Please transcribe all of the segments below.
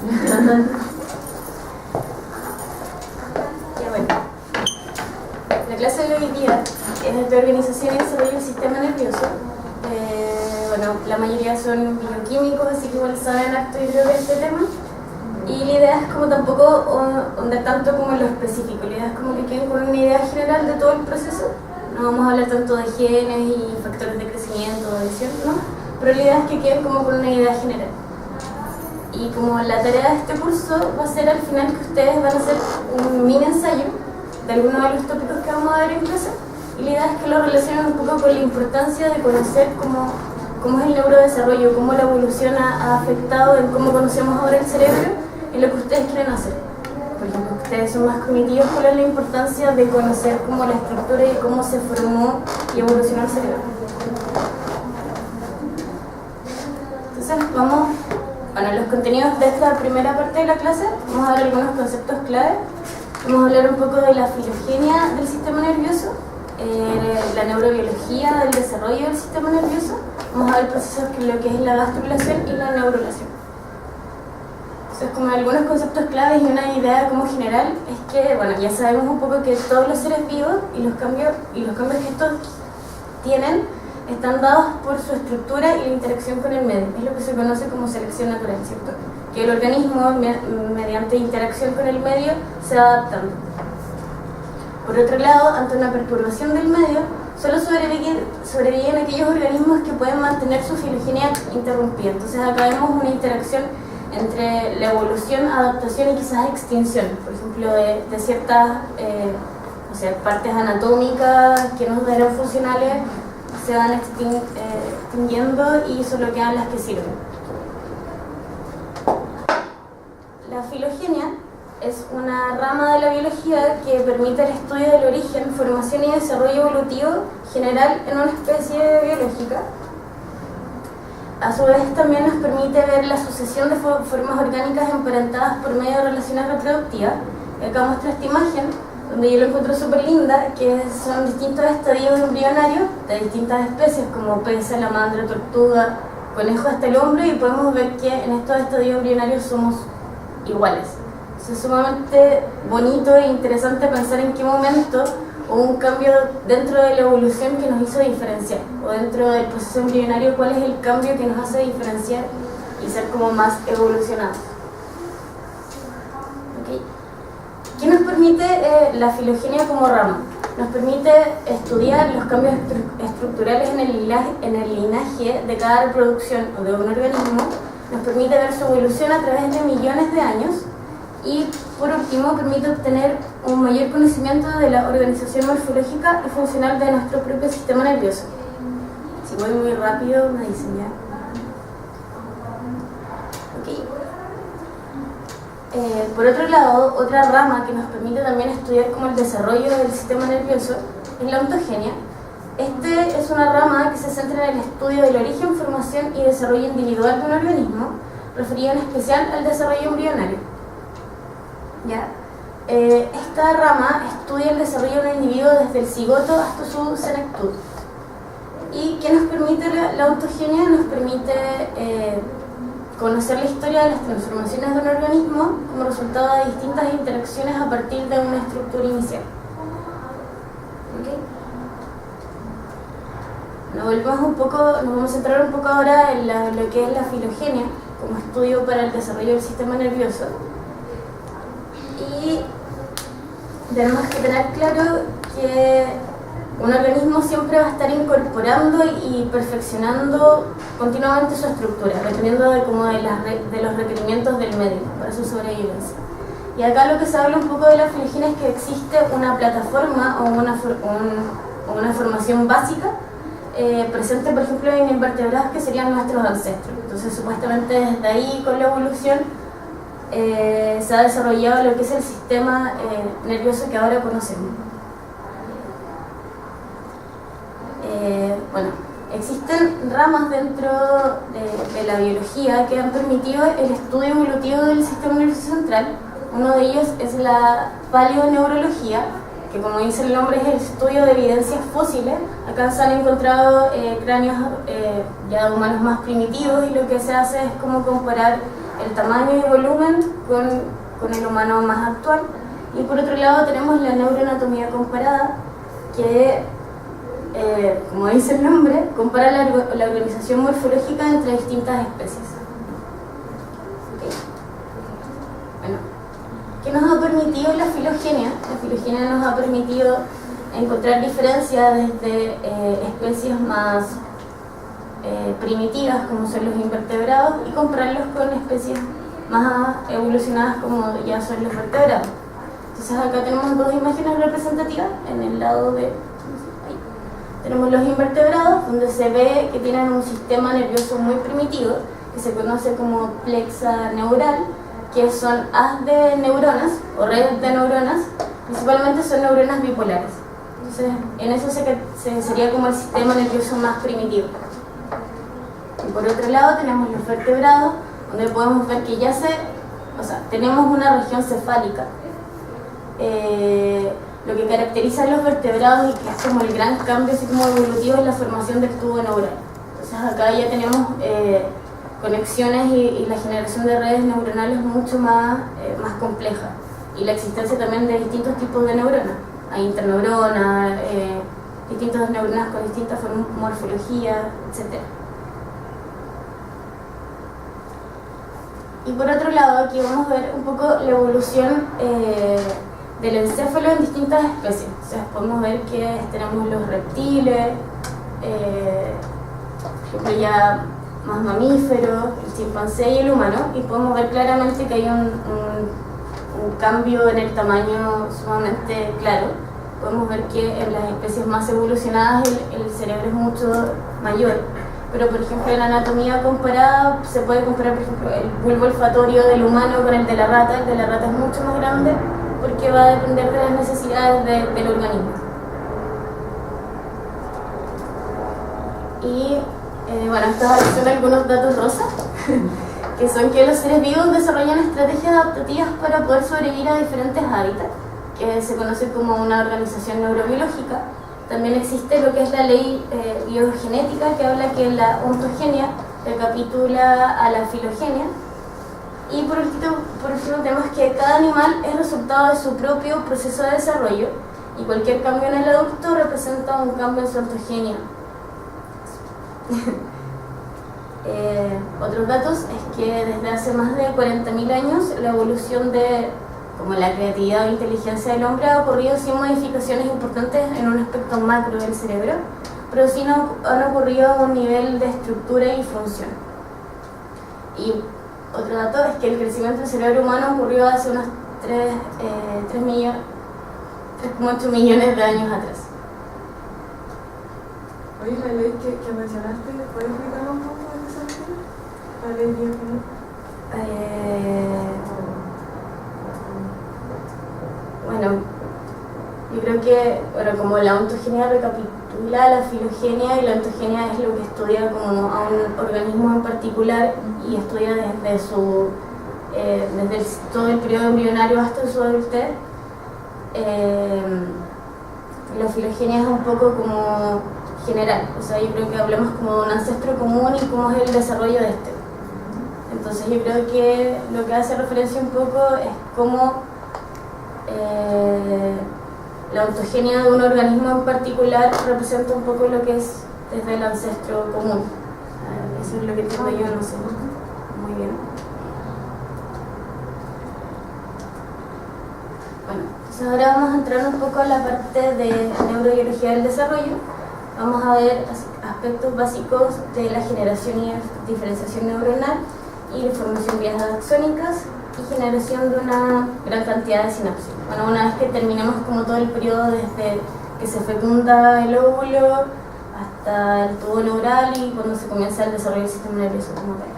Ya bueno, la clase de hoy día es de organización y desarrollo del sistema nervioso. Bueno, la mayoría son bioquímicos, así que igual saben harto yo creo de este tema. Y la idea es como tampoco ahondar tanto como en lo específico, la idea es como que queden con una idea general de todo el proceso. No vamos a hablar tanto de genes y factores de crecimiento o de edición, ¿no? Pero la idea es que queden como con una idea general. Y como la tarea de este curso va a ser al final que ustedes van a hacer un mini ensayo de algunos de los tópicos que vamos a ver en clase. Y la idea es que lo relacionen un poco con la importancia de conocer cómo es el neurodesarrollo, cómo la evolución ha afectado en cómo conocemos ahora el cerebro y lo que ustedes quieren hacer. Por ejemplo, ustedes son más cognitivos, ¿cuál es la importancia de conocer cómo la estructura y cómo se formó y evolucionó el cerebro? Entonces vamos, bueno, los contenidos de esta primera parte de la clase, vamos a ver algunos conceptos clave. Vamos a hablar un poco de la filogenia del sistema nervioso, la neurobiología del desarrollo del sistema nervioso. Vamos a ver procesos que lo que es la gastrulación y la neurulación. Entonces, como algunos conceptos claves y una idea como general es que, bueno, ya sabemos un poco que todos los seres vivos y los cambios que estos tienen están dados por su estructura y la interacción con el medio. Es lo que se conoce como selección natural, ¿cierto? Que el organismo, mediante interacción con el medio, se va adaptando. Por otro lado, ante una perturbación del medio, solo sobreviven aquellos organismos que pueden mantener su filogenia interrumpida. Entonces acá vemos una interacción entre la evolución, adaptación y quizás extinción, por ejemplo, de ciertas partes anatómicas que no eran funcionales se van extinguiendo y solo quedan las que sirven. La filogenia es una rama de la biología que permite el estudio del origen, formación y desarrollo evolutivo general en una especie biológica. A su vez también nos permite ver la sucesión de formas orgánicas emparentadas por medio de relaciones reproductivas. Y acá muestro esta imagen, donde yo lo encuentro súper linda, que son distintos estadios embrionarios de distintas especies, como pez, salamandra, tortuga, conejo hasta el hombre, y podemos ver que en estos estadios embrionarios somos iguales. Es sumamente bonito e interesante pensar en qué momento hubo un cambio dentro de la evolución que nos hizo diferenciar, o dentro del proceso embrionario cuál es el cambio que nos hace diferenciar y ser como más evolucionados. ¿Okay? ¿Qué nos permite la filogenia como rama? Nos permite estudiar los cambios estructurales en el linaje de cada reproducción o de un organismo, nos permite ver su evolución a través de millones de años y, por último, permite obtener un mayor conocimiento de la organización morfológica y funcional de nuestro propio sistema nervioso. Si voy muy rápido, me dicen ya. Okay. Por otro lado, otra rama que nos permite también estudiar como el desarrollo del sistema nervioso es la ontogenia. Este es una rama que se centra en el estudio del origen, formación y desarrollo individual de un organismo, referido en especial al desarrollo embrionario. ¿Ya? Esta rama estudia el desarrollo de un individuo desde el cigoto hasta su senectud. ¿Y qué nos permite la ontogenia? Nos permite conocer la historia de las transformaciones de un organismo como resultado de distintas interacciones a partir de una estructura inicial. ¿Okay? Nos vamos a centrar un poco ahora en lo que es la filogenia como estudio para el desarrollo del sistema nervioso. Y tenemos que tener claro que un organismo siempre va a estar incorporando y perfeccionando continuamente su estructura, dependiendo de los requerimientos del medio para su sobrevivencia. Y acá lo que se habla un poco de la filogenia es que existe una plataforma o una formación básica presente, por ejemplo, en invertebrados que serían nuestros ancestros. Entonces, supuestamente desde ahí, con la evolución, se ha desarrollado lo que es el sistema nervioso que ahora conocemos. Existen ramas dentro de la biología que han permitido el estudio evolutivo del sistema nervioso central. Uno de ellos es la paleoneurología, que como dice el nombre es el estudio de evidencias fósiles. Acá se han encontrado cráneos ya de humanos más primitivos, y lo que se hace es como comparar el tamaño y volumen con el humano más actual. Y por otro lado tenemos la neuroanatomía comparada, que, como dice el nombre, compara la organización morfológica entre distintas especies. ¿Okay? Bueno, ¿qué nos ha permitido la filogenia? La filogenia nos ha permitido encontrar diferencias desde especies más primitivas, como son los invertebrados, y compararlos con especies más evolucionadas, como ya son los vertebrados. Entonces acá tenemos dos imágenes representativas. En el lado de ahí tenemos los invertebrados, donde se ve que tienen un sistema nervioso muy primitivo, que se conoce como plexa neural, que son haz de neuronas o redes de neuronas. Principalmente son neuronas bipolares. Entonces en eso sería como el sistema nervioso más primitivo. Y por otro lado tenemos los vertebrados, donde podemos ver que tenemos una región cefálica. Lo que caracteriza a los vertebrados y que es como el gran cambio así como evolutivo es la formación del tubo neural. Entonces acá ya tenemos conexiones y la generación de redes neuronales mucho más compleja, y la existencia también de distintos tipos de neuronas. Hay interneuronas, distintas neuronas con distintas morfologías, etc. Y por otro lado, aquí vamos a ver un poco la evolución del encéfalo en distintas especies. O sea, podemos ver que tenemos los reptiles, por ejemplo ya más mamíferos, el chimpancé y el humano, y podemos ver claramente que hay un cambio en el tamaño sumamente claro. Podemos ver que en las especies más evolucionadas el cerebro es mucho mayor. Pero por ejemplo en la anatomía comparada se puede comparar por ejemplo el bulbo olfatorio del humano con el de la rata. El de la rata es mucho más grande porque va a depender de las necesidades del organismo. Y bueno, estos son algunos datos rosa, que son que los seres vivos desarrollan estrategias adaptativas para poder sobrevivir a diferentes hábitats, que se conoce como una organización neurobiológica. También existe lo que es la ley biogenética, que habla que la ontogenia recapitula a la filogenia. Y por último tenemos que cada animal es resultado de su propio proceso de desarrollo, y cualquier cambio en el adulto representa un cambio en su ontogenia. Otros datos es que desde hace más de 40.000 años la evolución de como la creatividad o inteligencia del hombre ha ocurrido sin modificaciones importantes en un aspecto macro del cerebro, pero sí han ocurrido a un nivel de estructura y función. Y otro dato es que el crecimiento del cerebro humano ocurrió hace unos 3,8 millones de años atrás. Oye, la ley que mencionaste, ¿puedes explicarnos un poco de esa ley? La ley biogenética. Bueno, yo creo que como la ontogenia recapitula la filogenia, y la ontogenia es lo que estudia como a un organismo en particular y estudia desde todo el periodo embrionario hasta su adultez. La filogenia es un poco como general, o sea, yo creo que hablamos como de un ancestro común y cómo es el desarrollo de este. Entonces yo creo que lo que hace referencia un poco es cómo la ontogenia de un organismo en particular representa un poco lo que es desde el ancestro común. Eso es lo que entiendo yo, no sé muy bien. Bueno, entonces ahora vamos a entrar un poco a la parte de neurobiología del desarrollo. Vamos a ver aspectos básicos de la generación y diferenciación neuronal y la formación de vías axónicas y generación de una gran cantidad de sinapsis. Bueno, una vez que terminemos como todo el periodo desde que se fecunda el óvulo hasta el tubo neural y cuando se comienza el desarrollo del sistema nervioso como tal.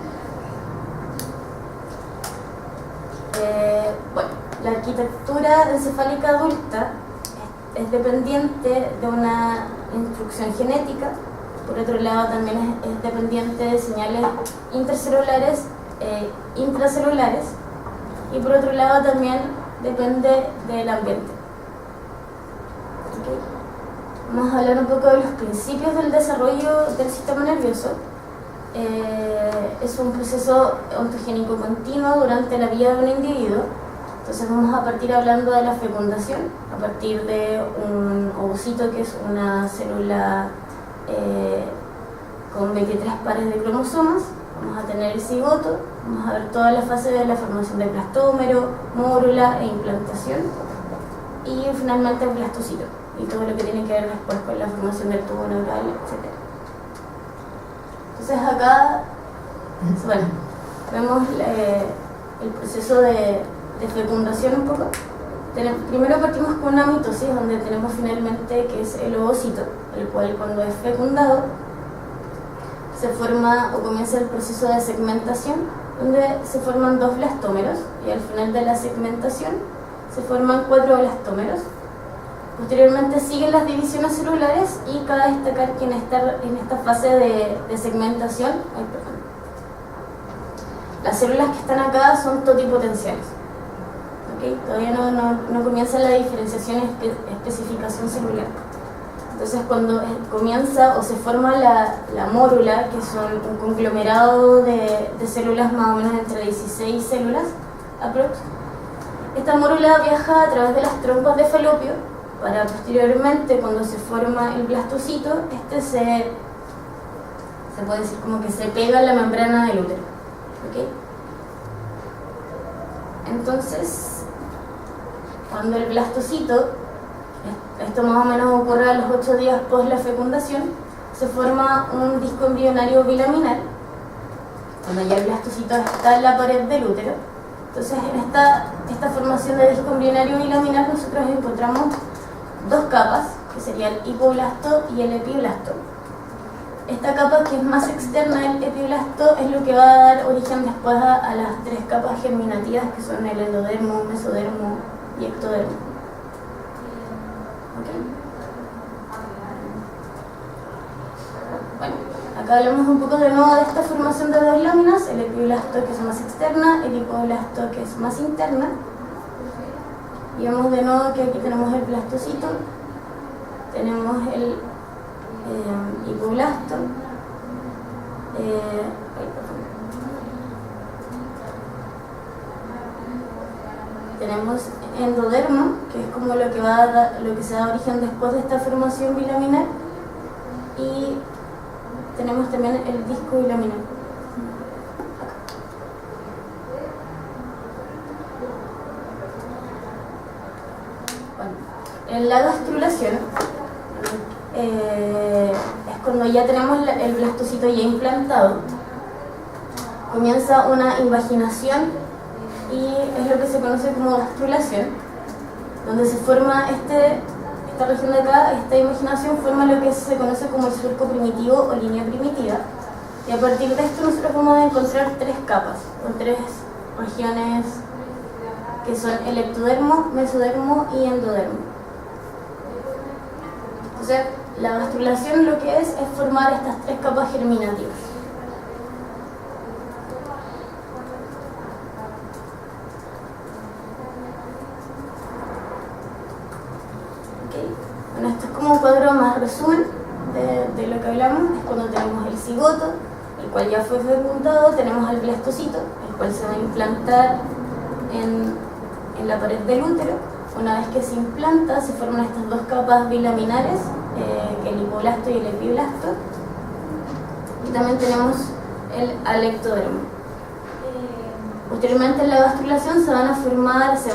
Bueno, la arquitectura encefálica adulta es dependiente de una instrucción genética. Por otro lado también es dependiente de señales intercelulares e intracelulares, y por otro lado también depende del ambiente. ¿Okay? Vamos a hablar un poco de los principios del desarrollo del sistema nervioso. es un proceso ontogénico continuo durante la vida de un individuo. Entonces vamos a partir hablando de la fecundación, a partir de un ovocito, que es una célula con 23 pares de cromosomas. Vamos a tener el cigoto, vamos a ver toda la fase de la formación del blastómero, mórula e implantación, y finalmente el blastocito, y todo lo que tiene que ver después con la formación del tubo neural, etc. Entonces acá, bueno, vemos el proceso de fecundación un poco. Primero partimos con una mitosis, donde tenemos finalmente que es el ovocito, el cual cuando es fecundado se forma o comienza el proceso de segmentación, donde se forman 2 blastómeros, y al final de la segmentación se forman 4 blastómeros. Posteriormente siguen las divisiones celulares, y cabe destacar que en esta fase de segmentación, las células que están acá son totipotenciales. ¿Okay? Todavía no comienza la diferenciación y especificación celular. Entonces cuando comienza o se forma la mórula, que son un conglomerado de células más o menos entre 16 células aprox, esta mórula viaja a través de las trompas de falopio para posteriormente, cuando se forma el blastocito, se puede decir como que se pega a la membrana del útero. ¿Okay? Entonces, cuando el blastocito, esto más o menos ocurre a los 8 días post la fecundación, se forma un disco embrionario bilaminar, cuando ya el blastocito está en la pared del útero. Entonces, en esta formación de disco embrionario bilaminar nosotros encontramos 2 capas, que sería el hipoblasto y el epiblasto. Esta capa, que es más externa, el epiblasto, es lo que va a dar origen después a las 3 capas germinativas, que son el endodermo, mesodermo y ectodermo. ¿Okay? Bueno, acá hablamos un poco de nuevo de esta formación de 2 láminas, el epiblasto, que es más externa, el hipoblasto, que es más interna. Y vemos de nuevo que aquí tenemos el blastocito, tenemos el hipoblasto, tenemos endodermo, que es como lo que se da origen después de esta formación bilaminar, y tenemos también el disco bilaminar. En la gastrulación es cuando ya tenemos el blastocito ya implantado, comienza una invaginación, y es lo que se conoce como gastrulación, donde se forma esta región de acá. Esta invaginación forma lo que se conoce como el surco primitivo o línea primitiva, y a partir de esto nosotros vamos a encontrar 3 capas o 3 regiones, que son el ectodermo, mesodermo y endodermo. Entonces, la gastrulación lo que es formar estas 3 capas germinativas. Okay. Bueno, esto es como un cuadro más resumen de lo que hablamos. Es cuando tenemos el cigoto, el cual ya fue fecundado, tenemos el blastocito, el cual se va a implantar en la pared del útero. Una vez que se implanta, se forman estas 2 capas bilaminares, que el hipoblasto y el epiblasto, y también tenemos el alectodermo. Posteriormente, en la gastrulación se va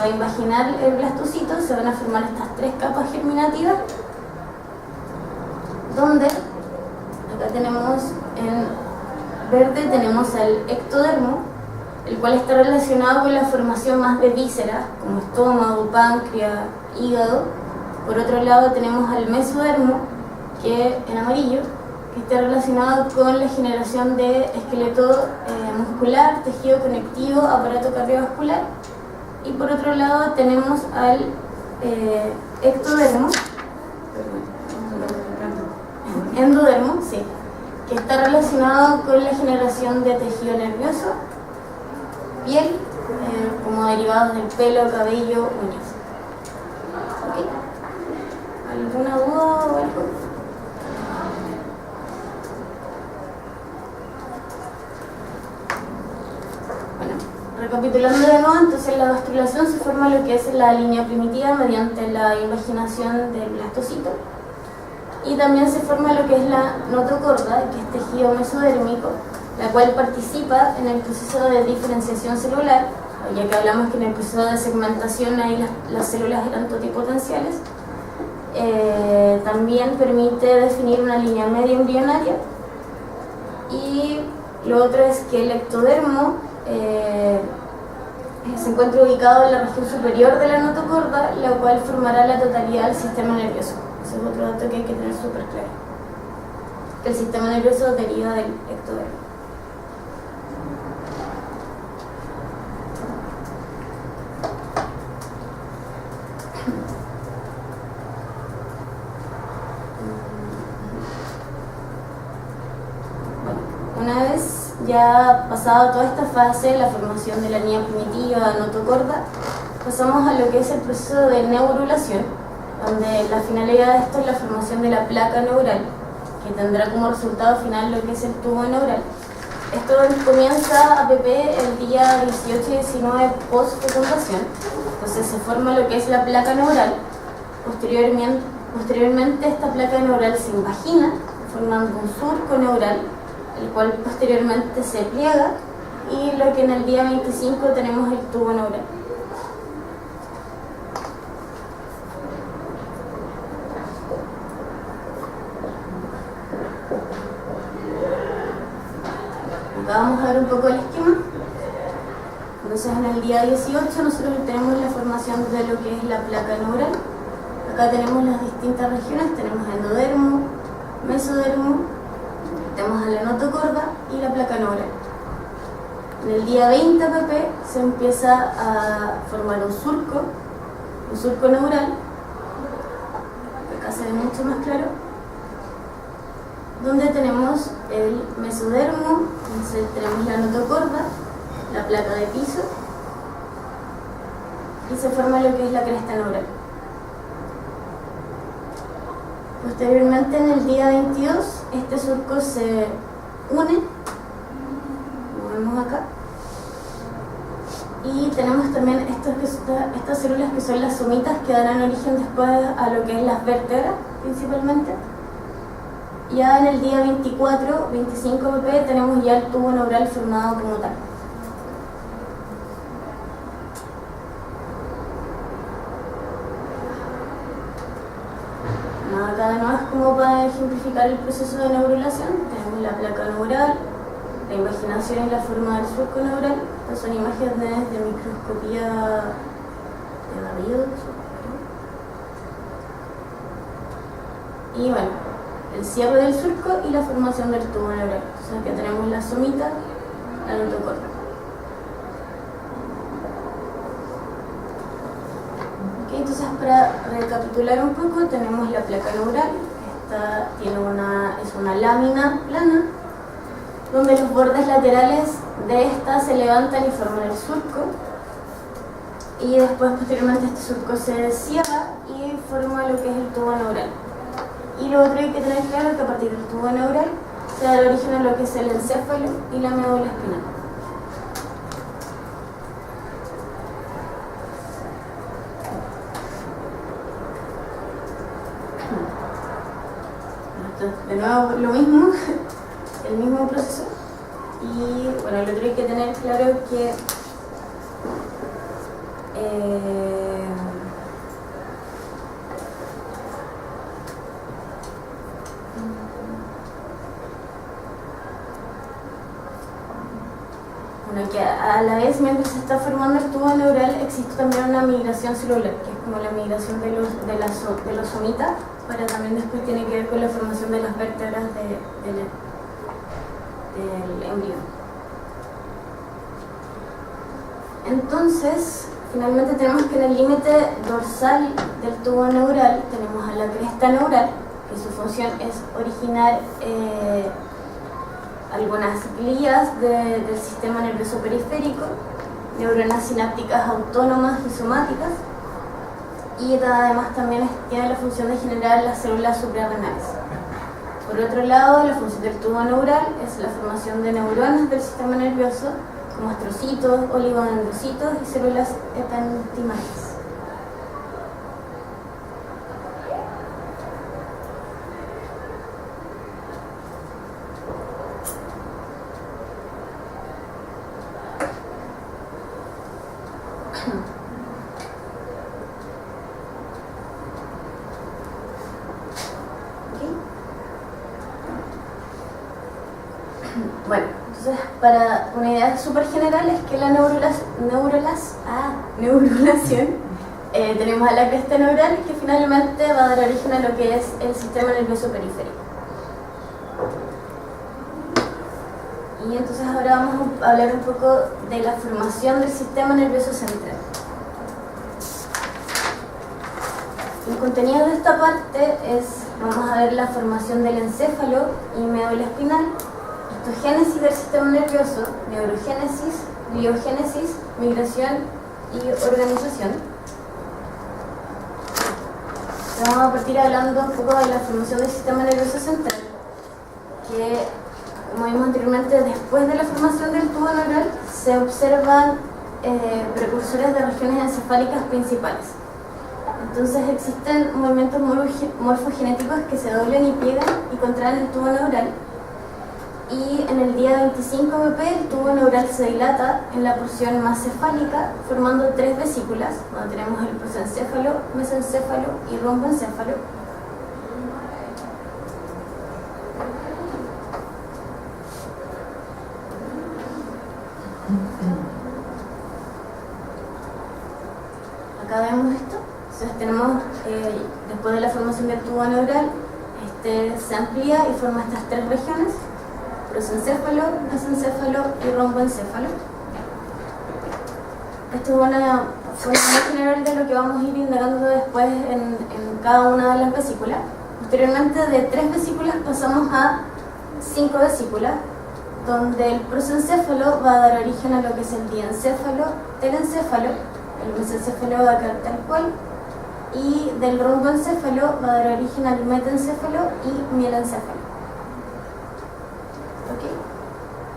a invaginar el blastocito, se van a formar estas 3 capas germinativas, donde acá tenemos en verde tenemos el ectodermo, el cual está relacionado con la formación más de vísceras, como estómago, páncreas, hígado. Por otro lado tenemos al mesodermo, que en amarillo, que está relacionado con la generación de esqueleto muscular, tejido conectivo, aparato cardiovascular. Y por otro lado tenemos al ectodermo, endodermo, sí, que está relacionado con la generación de tejido nervioso, piel, como derivados del pelo, cabello, uñas. ¿Okay? ¿Alguna duda o algo? recapitulando de nuevo, entonces en la gastrulación se forma lo que es la línea primitiva mediante la invaginación del blastocito. Y también se forma lo que es la notocorda, que es tejido mesodérmico, la cual participa en el proceso de diferenciación celular, ya que hablamos que en el proceso de segmentación ahí las células eran totipotenciales. También permite definir una línea media embrionaria. Y lo otro es que el ectodermo se encuentra ubicado en la región superior de la notocorda, la cual formará la totalidad del sistema nervioso. Ese es otro dato que hay que tener súper claro, que el sistema nervioso deriva del ectodermo. Una vez ya pasado toda esta fase, la formación de la línea primitiva, notocorda, pasamos a lo que es el proceso de neurulación, donde la finalidad de esto es la formación de la placa neural, que tendrá como resultado final lo que es el tubo neural. Esto comienza a PP el día 18 y 19 post-fecundación, entonces se forma lo que es la placa neural. Posteriormente esta placa neural se invagina, formando un surco neural, el cual posteriormente se pliega, y lo que en el día 25 tenemos el tubo neural. Acá vamos a ver un poco el esquema. Entonces en el día 18 nosotros tenemos la formación de lo que es la placa neural. Acá tenemos las distintas regiones, tenemos endodermo, mesodermo, tenemos a la notocorda y la placa neural. En el día 20 pp se empieza a formar un surco neural, acá se ve mucho más claro, donde tenemos el mesodermo, entonces tenemos la notocorda, la placa de piso, y se forma lo que es la cresta neural. Posteriormente, en el día 22, este surco se une, como vemos acá, y tenemos también estas células que son las somitas, que darán origen después a lo que es las vértebras, principalmente. Ya en el día 24, 25 pp tenemos ya el tubo neural formado como tal. Acá de nuevo es como para ejemplificar el proceso de neurulación. Tenemos la placa neural, la invaginación y la forma del surco neural. Estas son imágenes de microscopía de barrido. Y bueno, el cierre del surco y la formación del tubo neural. O sea que tenemos la somita, la notocorda. Entonces, para recapitular un poco, tenemos la placa neural. Esta es una lámina plana, donde los bordes laterales de esta se levantan y forman el surco. Y después, posteriormente, este surco se cierra y forma lo que es el tubo neural. Y lo otro que hay que tener claro es que a partir del tubo neural se da el origen a lo que es el encéfalo y la médula espinal. De nuevo lo mismo, el mismo proceso. Y bueno, lo otro que hay que tener claro es que que a la vez, mientras se está formando el tubo neural, existe también una migración celular, que es como la migración de los somitas, pero también después tiene que ver con la formación de las vértebras del embrión. Entonces, finalmente tenemos que en el límite dorsal del tubo neural tenemos a la cresta neural, que su función es originar algunas glías del sistema nervioso periférico, neuronas sinápticas autónomas y somáticas, y además también tiene la función de generar las células suprarrenales. Por otro lado, la función del tubo neural es la formación de neuronas del sistema nervioso como astrocitos, oligodendrocitos y células epentimales. Bueno, entonces para una idea súper general es que la neurulación tenemos a la cresta neural que finalmente va a dar origen a lo que es el sistema nervioso periférico. Y entonces ahora vamos a hablar un poco de la formación del sistema nervioso central. El contenido de esta parte vamos a ver la formación del encéfalo y médula espinal, histogénesis del sistema nervioso, neurogénesis, biogénesis, migración y organización. Vamos a partir hablando un poco de la formación del sistema nervioso central, que, como vimos anteriormente, después de la formación del tubo neural se observan precursores de regiones encefálicas principales. Entonces existen movimientos morfogenéticos que se doblan y pliegan y contraen el tubo neural. Y en el día 25 pp el tubo neural se dilata en la porción más cefálica, formando 3 vesículas, donde tenemos el prosencéfalo, mesencéfalo y romboencéfalo. Acá vemos esto. Entonces tenemos, después de la formación del tubo neural, se amplía y forma estas 3 regiones: prosencéfalo, mesencéfalo y romboencéfalo. Esto es una forma muy general de lo que vamos a ir indagando después en cada una de las vesículas. Posteriormente, de 3 vesículas pasamos a 5 vesículas, donde el prosencéfalo va a dar origen a lo que es el diencéfalo, telencéfalo, el mesencéfalo va a quedar tal cual, y del romboencéfalo va a dar origen al metencéfalo y mielencéfalo.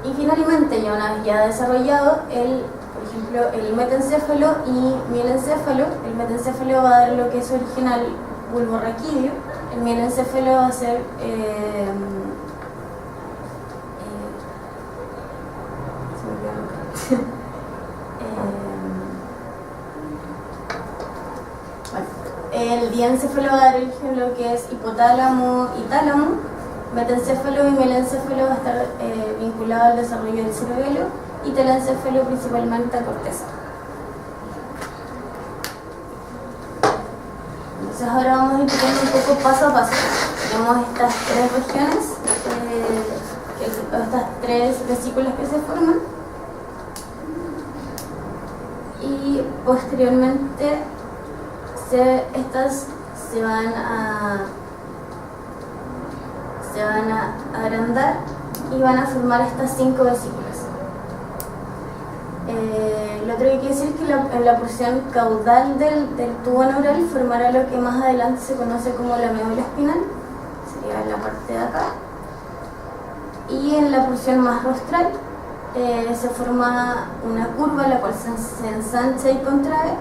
Y finalmente, ya una vez ya desarrollado, por ejemplo, el metencéfalo y mielencéfalo, el metencéfalo va a dar lo que es origen al bulbo raquídeo, el mielencéfalo va a ser el diencéfalo va a dar origen a lo que es hipotálamo y tálamo. Metencéfalo y mielencéfalo va a estar vinculado al desarrollo del cerebelo y telencéfalo principalmente a corteza. Entonces ahora vamos a ir viendo un poco paso a paso. Tenemos estas 3 regiones, estas 3 vesículas que se forman, y posteriormente estas se van a agrandar y van a formar estas 5 vesículas. Lo otro que quiere decir es que en la porción caudal del tubo neural formará lo que más adelante se conoce como la médula espinal, sería la parte de acá, y en la porción más rostral se forma una curva la cual se ensancha y contrae,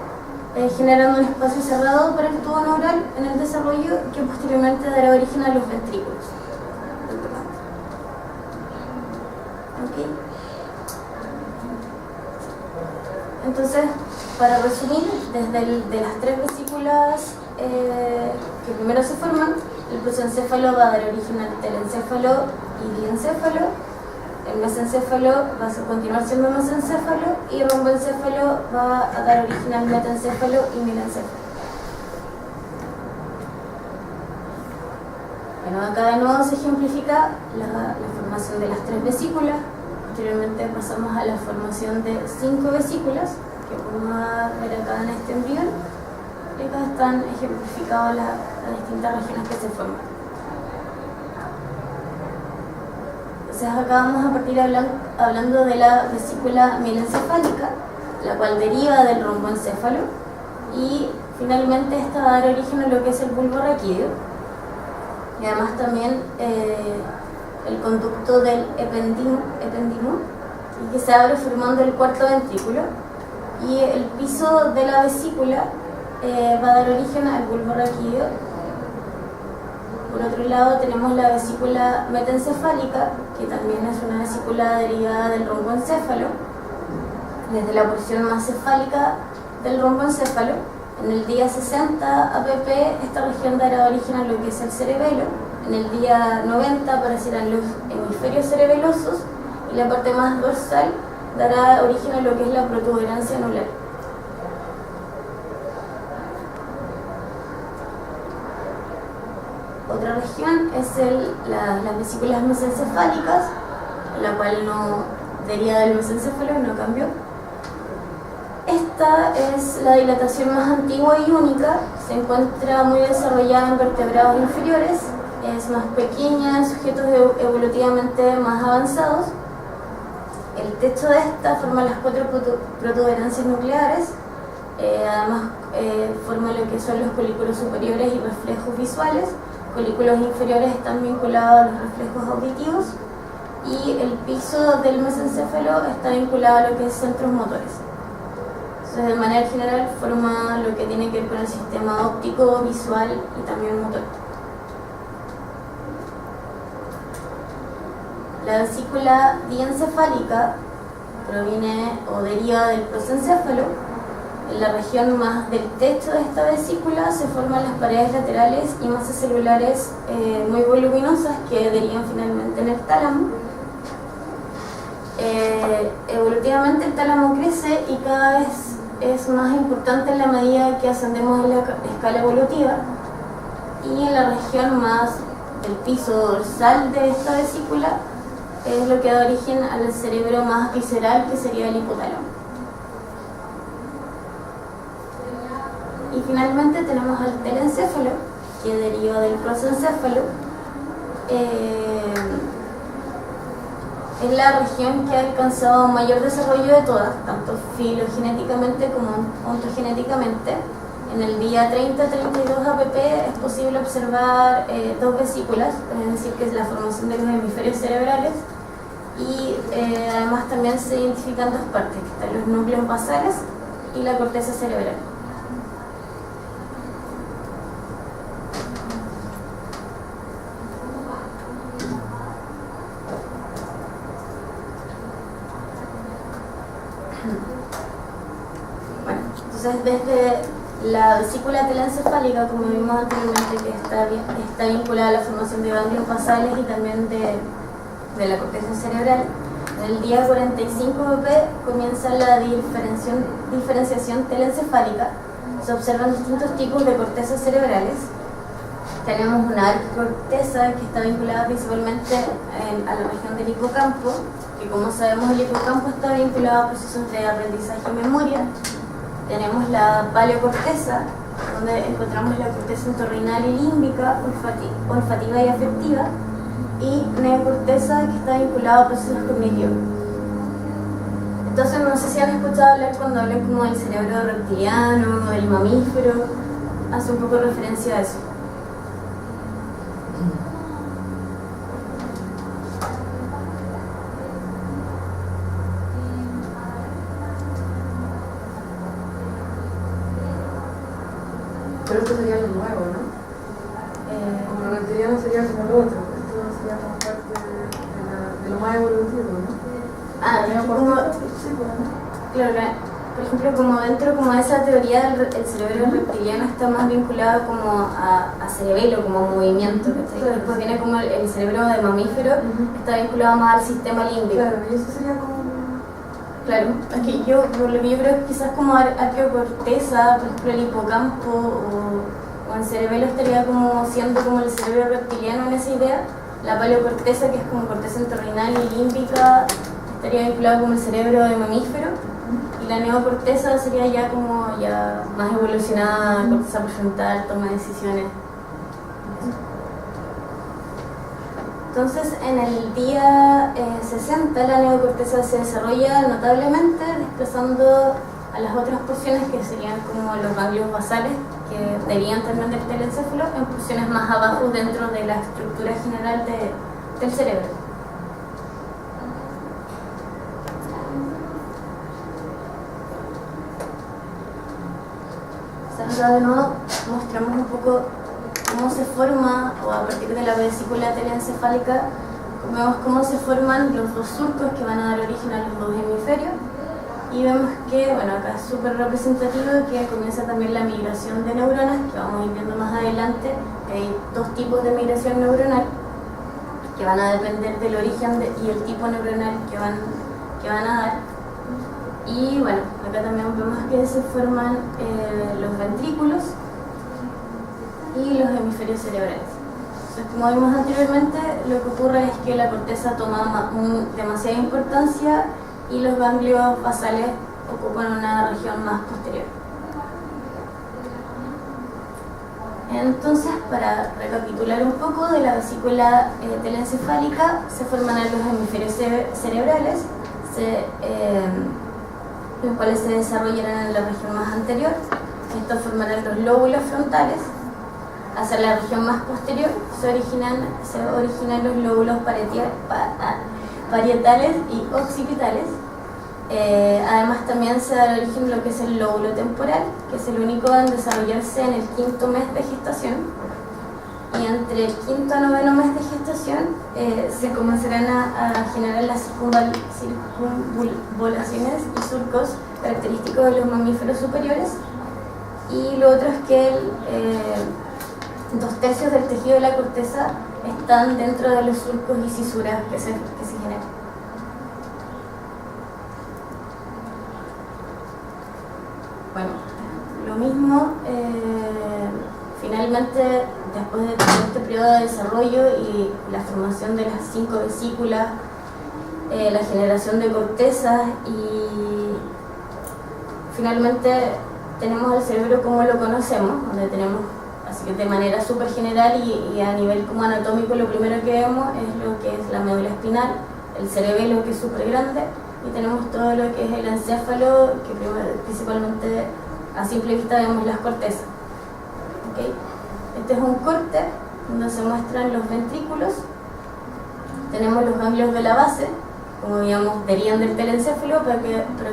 generando un espacio cerrado para el tubo neural en el desarrollo, que posteriormente dará origen a los ventrículos. ¿Okay? Entonces, para resumir, de las 3 vesículas que primero se forman, el prosencéfalo va a dar origen al telencéfalo y diencéfalo, el mesencéfalo va a continuar siendo mesencéfalo y romboencéfalo va a dar origen al metencéfalo y mielencéfalo. Bueno, acá de nuevo se ejemplifica la formación de las 3 vesículas. Posteriormente pasamos a la formación de 5 vesículas, que podemos ver acá en este embrión. Y acá están ejemplificadas las distintas regiones que se forman. Entonces acá vamos a partir hablando de la vesícula mielencefálica, la cual deriva del romboencéfalo, y finalmente esta va a dar origen a lo que es el bulbo raquídeo, y además también el conducto del ependimo y que se abre formando el cuarto ventrículo, y el piso de la vesícula va a dar origen al bulbo raquídeo. Por otro lado tenemos la vesícula metaencefálica, que también es una vesícula derivada del romboencéfalo. Desde la porción más cefálica del romboencéfalo, en el día 60 APP, esta región dará origen a lo que es el cerebelo. En el día 90 aparecerán los hemisferios cerebelosos, y la parte más dorsal dará origen a lo que es la protuberancia anular. Otra región es las vesículas mesencefálicas, la cual no deriva del mesencéfalo, no cambió. Esta es la dilatación más antigua y única, se encuentra muy desarrollada en vertebrados inferiores, es más pequeña en sujetos evolutivamente más avanzados. El techo de esta forma las 4 protuberancias nucleares, además forma lo que son los colículos superiores y reflejos visuales. Colículos inferiores están vinculados a los reflejos auditivos, y el piso del mesencéfalo está vinculado a lo que es centros motores. Entonces, de manera general, forma lo que tiene que ver con el sistema óptico, visual y también motor. La vesícula diencefálica proviene o deriva del prosencéfalo. En la región más del techo de esta vesícula se forman las paredes laterales y masas celulares muy voluminosas que derivan finalmente en el tálamo. Evolutivamente el tálamo crece y cada vez es más importante en la medida que ascendemos en la escala evolutiva, y en la región más del piso dorsal de esta vesícula es lo que da origen al cerebro más visceral, que sería el hipotálamo. Y finalmente tenemos al telencéfalo, que deriva del prosencéfalo. Es la región que ha alcanzado mayor desarrollo de todas, tanto filogenéticamente como ontogenéticamente. En el día 30-32 APP es posible observar 2 vesículas, es decir, que es la formación de los hemisferios cerebrales, y además también se identifican 2 partes, que están los núcleos basales y la corteza cerebral. Entonces, desde la vesícula telencefálica, como vimos anteriormente, que está vinculada a la formación de ganglios basales y también de la corteza cerebral, en el día 45 pp comienza la diferenciación telencefálica. Se observan distintos tipos de cortezas cerebrales. Tenemos una arquicorteza que está vinculada principalmente a la región del hipocampo, que, como sabemos, el hipocampo está vinculado a procesos de aprendizaje y memoria. Tenemos la paleocorteza, donde encontramos la corteza entorrinal y límbica, olfativa y afectiva, y neocorteza, que está vinculada a procesos cognitivos. Entonces, no sé si han escuchado hablar, cuando hablan como del cerebro reptiliano, del mamífero, hace un poco referencia a eso. Pero esto sería lo nuevo, ¿no? Como lo reptiliano sería como lo otro, esto sería como parte de lo más evolutivo, ¿no? Claro, por ejemplo, como dentro como de esa teoría, el cerebro reptiliano está más vinculado como a cerebelo, como movimiento, Claro. Después viene como el cerebro de mamífero, está vinculado más al sistema límbico. Claro, y eso sería como... Claro, es que yo creo que quizás como arqueocorteza, por ejemplo el hipocampo o el cerebelo estaría como siendo como el cerebro reptiliano en esa idea. La paleocorteza, que es como corteza entorrinal y límbica, estaría vinculado como el cerebro de mamífero, y la neocorteza sería ya como más evolucionada, corteza prefrontal, toma de decisiones. Entonces, en el día 60 la neocorteza se desarrolla notablemente, desplazando a las otras porciones, que serían como los ganglios basales, que derivan también del telencéfalo, en porciones más abajo dentro de la estructura general del cerebro. Acá de nuevo mostramos un poco cómo se forma, o a partir de la vesícula telencefálica, vemos cómo se forman los dos surcos que van a dar origen a los dos hemisferios. Y vemos que, bueno, acá es súper representativo que comienza también la migración de neuronas, que vamos a ir viendo más adelante, que hay dos tipos de migración neuronal, que van a depender del origen y el tipo neuronal que van a dar. Y bueno, acá también vemos que se forman los ventrículos y los hemisferios cerebrales. Entonces, como vimos anteriormente, lo que ocurre es que la corteza toma demasiada importancia y los ganglios basales ocupan una región más posterior. Entonces, para recapitular un poco, de la vesícula telencefálica se forman los hemisferios cerebrales, los cuales se desarrollarán en la región más anterior. Estos formarán los lóbulos frontales. Hacia la región más posterior se originan los lóbulos parietales y occipitales. Además también se da origen a lo que es el lóbulo temporal, que es el único en desarrollarse en el 5º mes de gestación. Y entre el 5º a 9º mes de gestación se comenzarán a generar las circunvolaciones y surcos característicos de los mamíferos superiores. Y lo otro es que 2/3 del tejido de la corteza están dentro de los surcos y cisuras que se generan. Bueno, lo mismo, finalmente, después de todo este periodo de desarrollo y la formación de las 5 vesículas, la generación de cortezas y finalmente tenemos el cerebro como lo conocemos, donde tenemos, así que de manera súper general y a nivel como anatómico, lo primero que vemos es lo que es la médula espinal, el cerebelo, que es súper grande, y tenemos todo lo que es el encéfalo, que principalmente a simple vista vemos las cortezas. ¿Okay? Este es un corte donde se muestran los ventrículos. Tenemos los ganglios de la base, como digamos, derivan del telencéfalo, pero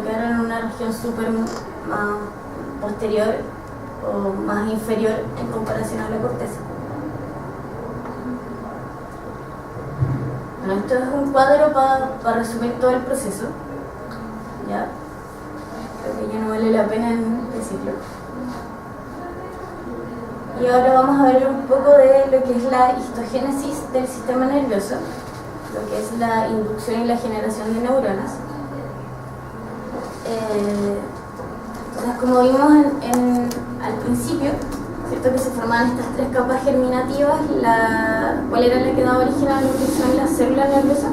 quedaron en una región súper más posterior o más inferior en comparación a la corteza. Bueno, esto es un cuadro para resumir todo el proceso. ¿Ya? Creo que ya no vale la pena decirlo. Y ahora vamos a ver un poco de lo que es la histogénesis del sistema nervioso, lo que es la inducción y la generación de neuronas. Entonces, como vimos al principio, ¿cierto? Que se formaban estas 3 capas germinativas, ¿cuál era la que daba origen a lo que son las células nerviosas?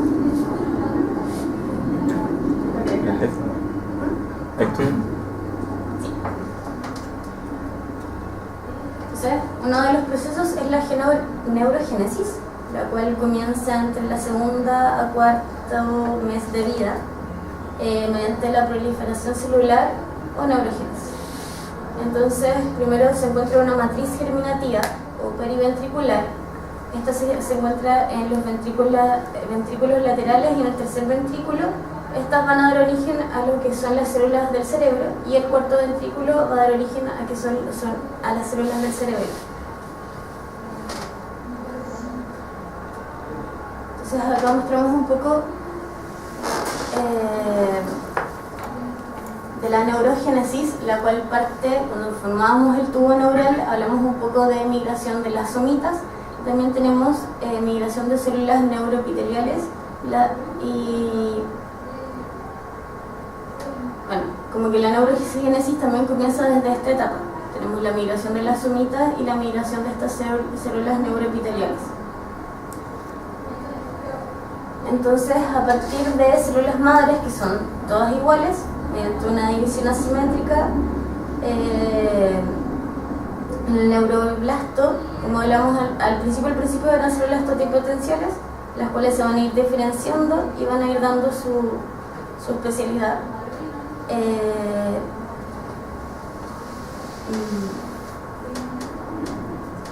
Sí. Entonces, uno de los procesos es la neurogénesis, la cual comienza entre la 2ª a 4º mes de vida, mediante la proliferación celular o neurogénesis. Entonces, primero se encuentra una matriz germinativa o periventricular. Esta se encuentra en los ventrículos laterales, y en el 3er ventrículo estas van a dar origen a lo que son las células del cerebro, y el 4º ventrículo va a dar origen a que son a las células del cerebro. Entonces acá mostramos un poco de la neurogénesis, la cual parte cuando formábamos el tubo neural. Hablamos un poco de migración de las somitas, también tenemos migración de células neuroepiteliales y bueno, como que la neurogénesis también comienza desde esta etapa. Tenemos la migración de las somitas y la migración de estas células neuroepiteliales. Entonces, a partir de células madres, que son todas iguales, mediante una división asimétrica, el neuroblasto, como hablamos al principio eran células totipotenciales, las cuales se van a ir diferenciando y van a ir dando su especialidad.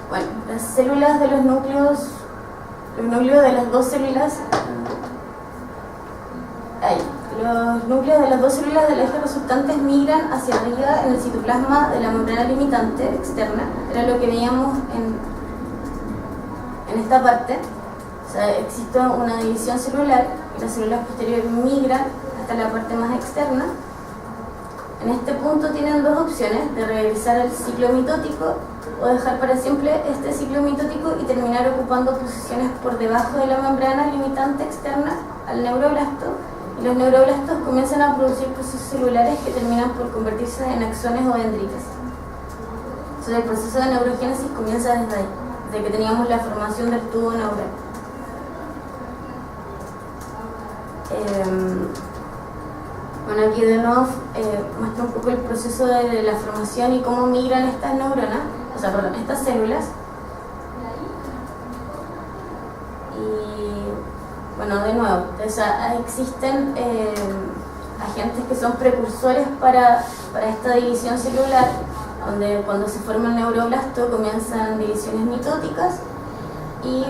Bueno, las células de los núcleos de las dos células, los núcleos de las dos células del eje resultantes migran hacia arriba en el citoplasma de la membrana limitante externa. Era lo que veíamos en esta parte. O sea, existe una división celular y las células posteriores migran hasta la parte más externa. En este punto tienen dos opciones, de regresar al ciclo mitótico o dejar para siempre este ciclo mitótico y terminar ocupando posiciones por debajo de la membrana limitante externa al neuroblasto, y los neuroblastos comienzan a producir procesos celulares que terminan por convertirse en axones o dendritas. Entonces el proceso de neurogénesis comienza desde ahí, desde que teníamos la formación del tubo neural. Bueno, aquí de nuevo muestra un poco el proceso de la formación y cómo migran estas neuronas, estas células. Y bueno, de nuevo, existen agentes que son precursores para esta división celular, donde cuando se forma el neuroblasto comienzan divisiones mitóticas y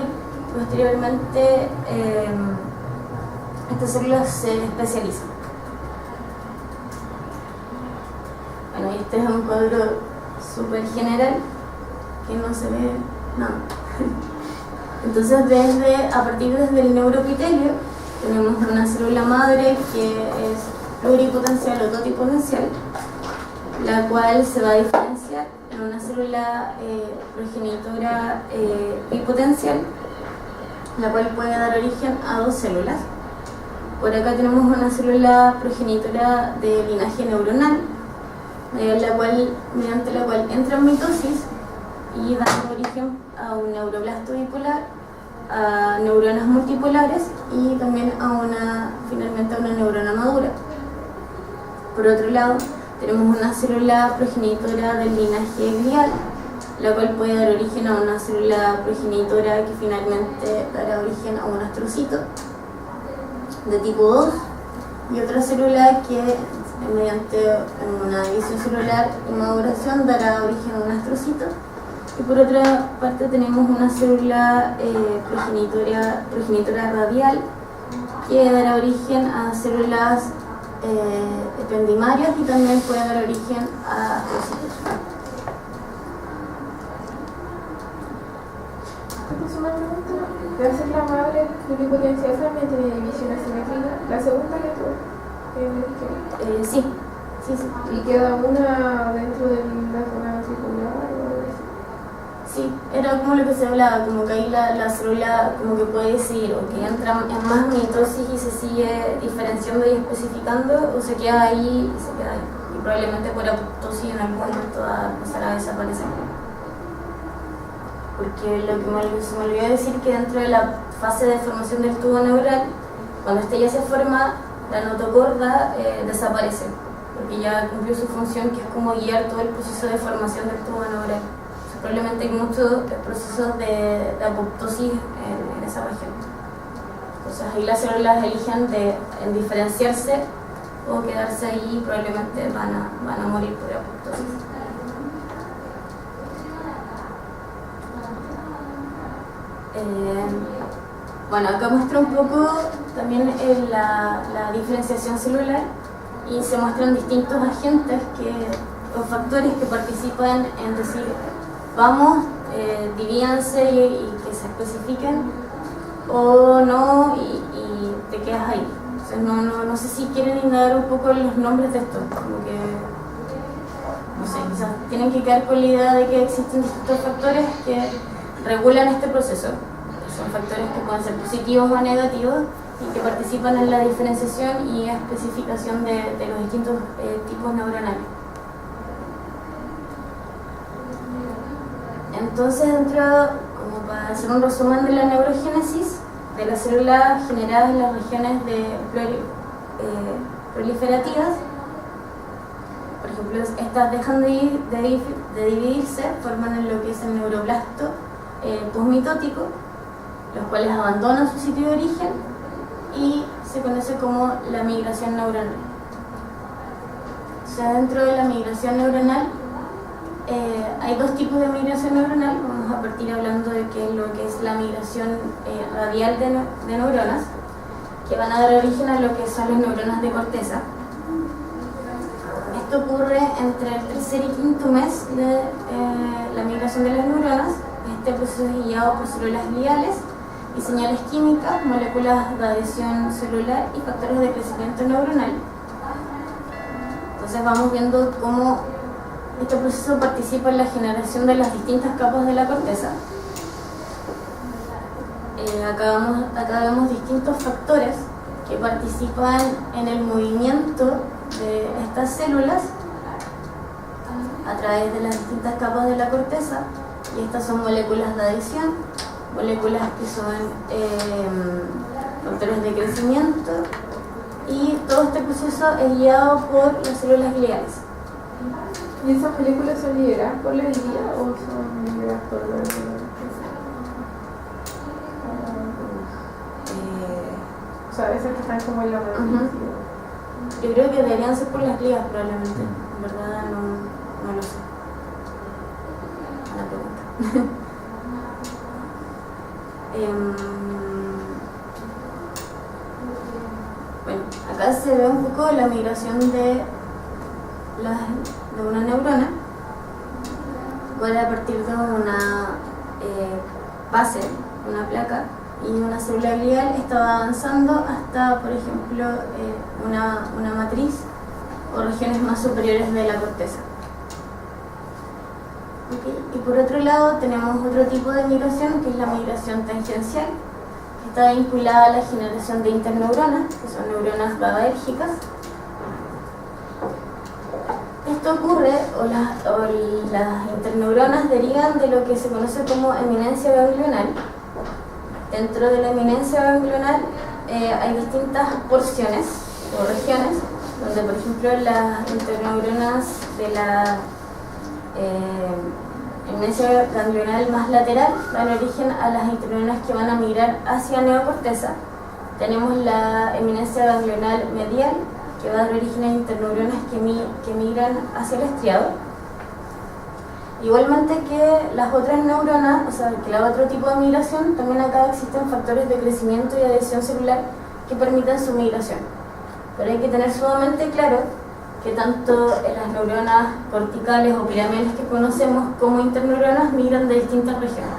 posteriormente estas células se especializan. Bueno, y este es un cuadro súper general que no se ve nada. Entonces, a partir desde el neuroepitelio, tenemos una célula madre que es pluripotencial o totipotencial, la cual se va a diferenciar en una célula progenitora bipotencial, la cual puede dar origen a dos células. Por acá tenemos una célula progenitora de linaje neuronal, mediante la cual entra en mitosis y da origen a un neuroblasto bipolar, a neuronas multipolares y también finalmente a una neurona madura. Por otro lado, tenemos una célula progenitora del linaje glial, la cual puede dar origen a una célula progenitora que finalmente dará origen a un astrocito de tipo 2 y otra célula que mediante una división celular y maduración dará origen a un astrocito. Y por otra parte tenemos una célula progenitora radial que dará origen a células ependimarias y también puede dar origen a astrocitos. Es una pregunta. La célula madre pluripotencial también tiene división asimétrica. La segunda que me dijeron. Sí. ¿Y queda una dentro de la zona circular o algo así? Sí, era como lo que se hablaba, como que ahí la célula como que puede decidir o que entra en más mitosis y se sigue diferenciando y especificando, o se queda ahí y se queda ahí. Y probablemente por apoptosis en algún momento va a empezar a desaparecer. Porque lo que se me olvidó decir que dentro de la fase de formación del tubo neural, cuando este ya se forma, la notocorda desaparece, porque ya cumplió su función, que es como guiar todo el proceso de formación del tubo neural. Probablemente hay muchos procesos de apoptosis en esa región. Entonces ahí las células eligen en diferenciarse o quedarse ahí y probablemente van a morir por apoptosis. Bueno, acá muestra un poco también la diferenciación celular y se muestran distintos agentes o factores que participan en decir vamos, divídanse y que se especifiquen o no y te quedas ahí. Entonces no sé si quieren indagar un poco en los nombres de esto, como que no sé, quizás tienen que quedar con la idea de que existen distintos factores que regulan este proceso. Son factores que pueden ser positivos o negativos y que participan en la diferenciación y especificación de los distintos tipos neuronales. Entonces, como para hacer un resumen de la neurogénesis, de las células generadas en las regiones proliferativas, por ejemplo, estas dejan de dividirse, forman en lo que es el neuroblasto posmitótico, los cuales abandonan su sitio de origen y se conoce como la migración neuronal. O sea, dentro de la migración neuronal hay dos tipos de migración neuronal. Vamos a partir hablando de lo que es la migración radial de neuronas. que van a dar origen a lo que son las neuronas de corteza. Esto ocurre entre el tercer y quinto mes de la migración de las neuronas. Este proceso es guiado por células gliales y señales químicas, moléculas de adhesión celular y factores de crecimiento neuronal. Entonces vamos viendo cómo este proceso participa en la generación de las distintas capas de la corteza. Acá vemos distintos factores que participan en el movimiento de estas células a través de las distintas capas de la corteza, y estas son moléculas de adhesión, moléculas que son factores de crecimiento, y todo este proceso es guiado por las células gliales. ¿Y esas moléculas son liberadas por la guía o son liberadas por la o sea, esas que están como en la matriz? Yo creo que deberían ser por las glías probablemente. En verdad no lo sé. Una pregunta. Bueno, acá se ve un poco la migración de una neurona. Puede a partir de una base, una placa, y una célula glial estaba avanzando hasta, por ejemplo, una matriz o regiones más superiores de la corteza. ¿Okay? Y por otro lado tenemos otro tipo de migración, que es la migración tangencial, que está vinculada a la generación de interneuronas, que son neuronas GABAérgicas. Esto ocurre, o las interneuronas derivan de lo que se conoce como eminencia ganglional. Dentro de la eminencia ganglional hay distintas porciones o regiones, donde por ejemplo las interneuronas de la eminencia ganglional más lateral dan origen a las interneuronas que van a migrar hacia neocorteza. Tenemos la eminencia ganglional medial, que va a dar origen a interneuronas que migran hacia el estriado. Igualmente que las otras neuronas, o sea, que el otro tipo de migración, también acá existen factores de crecimiento y adhesión celular que permiten su migración. Pero hay que tener sumamente claro que tanto las neuronas corticales o piramidales que conocemos como interneuronas migran de distintas regiones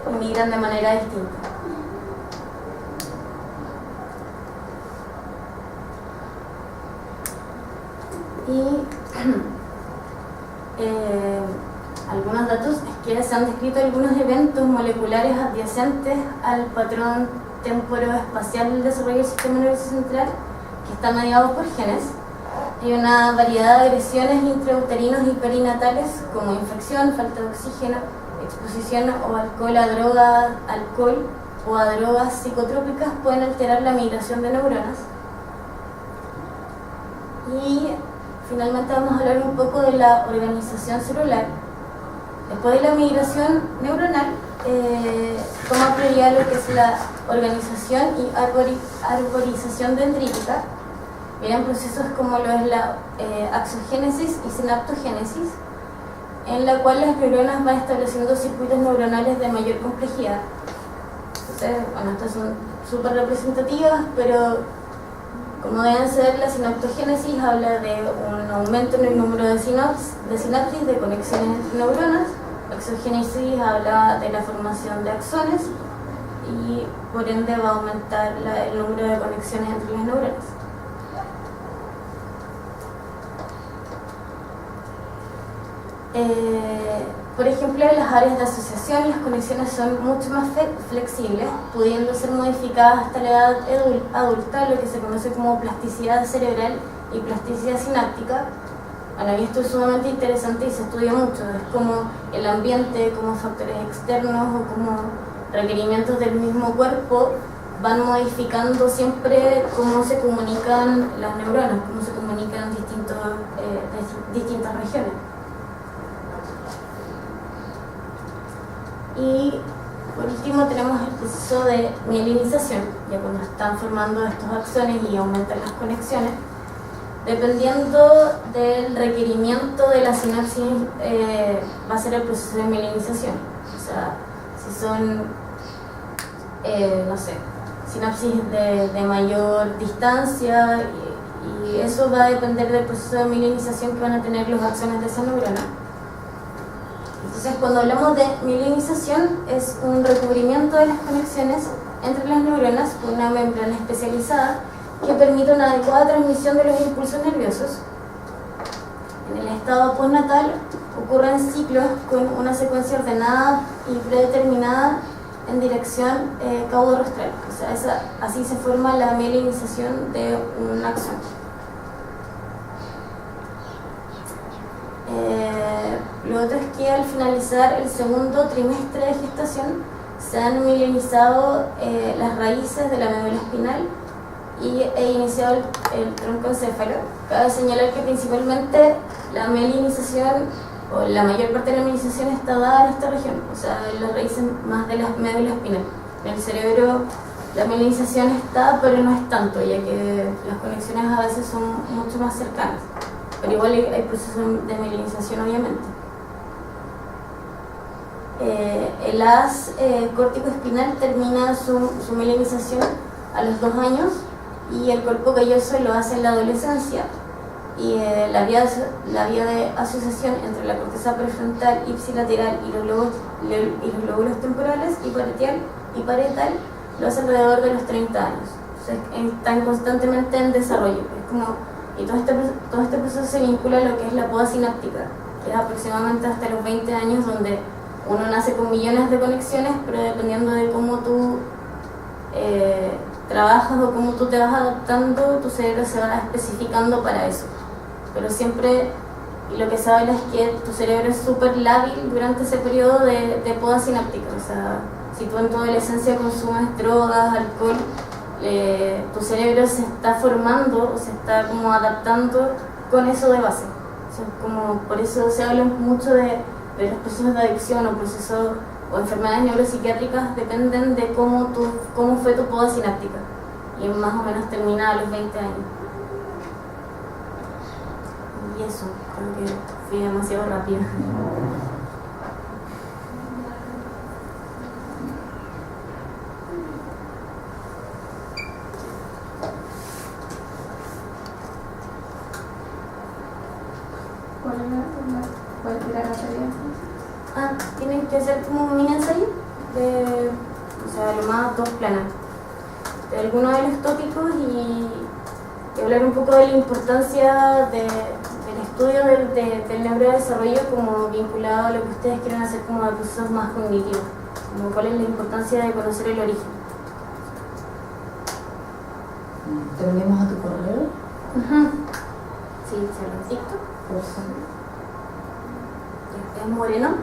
y migran de manera distinta. Y algunos datos es que se han descrito algunos eventos moleculares adyacentes al patrón temporoespacial del desarrollo del sistema nervioso central, que está mediado por genes. Hay una variedad de agresiones intrauterinos y perinatales, como infección, falta de oxígeno, exposición o alcohol o a drogas psicotrópicas pueden alterar la migración de neuronas. Y finalmente vamos a hablar un poco de la organización celular. Después de la migración neuronal, toma prioridad lo que es la organización y arborización dendrítica. Vienen procesos como lo es la axogénesis y sinaptogénesis, en la cual las neuronas van estableciendo circuitos neuronales de mayor complejidad. Entonces, bueno, estas son súper representativas, pero como deben ser, la sinaptogénesis habla de un aumento en el número de sinapsis, de conexiones entre neuronas. La axogénesis habla de la formación de axones y por ende va a aumentar el número de conexiones entre las neuronas. Por ejemplo, en las áreas de asociación las conexiones son mucho más flexibles, pudiendo ser modificadas hasta la edad adulta, lo que se conoce como plasticidad cerebral y plasticidad sináptica. Bueno, y esto es sumamente interesante y se estudia mucho, es como el ambiente, como factores externos o como requerimientos del mismo cuerpo van modificando siempre cómo se comunican las neuronas, cómo se comunican distintas regiones. Y por último tenemos el proceso de mielinización, ya cuando están formando estos axones y aumentan las conexiones. Dependiendo del requerimiento de la sinapsis, va a ser el proceso de mielinización. O sea, si son, no sé, sinapsis de mayor distancia y eso va a depender del proceso de mielinización que van a tener los axones de esa neurona. Entonces, cuando hablamos de mielinización, es un recubrimiento de las conexiones entre las neuronas con una membrana especializada que permite una adecuada transmisión de los impulsos nerviosos. En el estado postnatal ocurren ciclos con una secuencia ordenada y predeterminada en dirección caudorostral. O sea, así se forma la mielinización de un axón. Lo otro es que al finalizar el segundo trimestre de gestación se han mielinizado las raíces de la médula espinal e iniciado el tronco encéfalo. Cabe señalar que principalmente la mielinización o la mayor parte de la mielinización está dada en esta región, o sea, en las raíces más de la médula espinal. En el cerebro la mielinización está, pero no es tanto, ya que las conexiones a veces son mucho más cercanas. Pero igual hay procesos de mielinización, obviamente. El haz córtico-espinal termina su mielinización a los 2 años y el cuerpo calloso lo hace en la adolescencia. Y la vía de asociación entre la corteza prefrontal ipsilateral y los glóbulos temporales y parietal lo hace alrededor de los 30 años. O sea, están constantemente en desarrollo. Y todo este proceso se vincula a lo que es la poda sináptica, que es aproximadamente hasta los 20 años, donde uno nace con millones de conexiones, pero dependiendo de cómo tú trabajas o cómo tú te vas adaptando, tu cerebro se va especificando para eso. Pero siempre lo que se habla es que tu cerebro es súper lábil durante ese periodo de poda sináptica. O sea, si tú en tu adolescencia consumes drogas, alcohol, tu cerebro se está formando o se está como adaptando con eso de base. O sea, por eso se habla mucho de los procesos de adicción o enfermedades neuropsiquiátricas, dependen de cómo fue tu poda sináptica, y más o menos termina a los 20 años. Y eso, creo que fui demasiado rápido. ¿Puedes tirar la tarea? Tienen que hacer como un mini ensayo o sea, lo más 2 planas de algunos de los tópicos y hablar un poco de la importancia del estudio del neurodesarrollo como vinculado a lo que ustedes quieren hacer como de procesos más cognitivos, como cuál es la importancia de conocer el origen. ¿Te lo enviamos a tu correo? Sí, se lo dicto. Por favor. Es moreno.mka@gmail.com.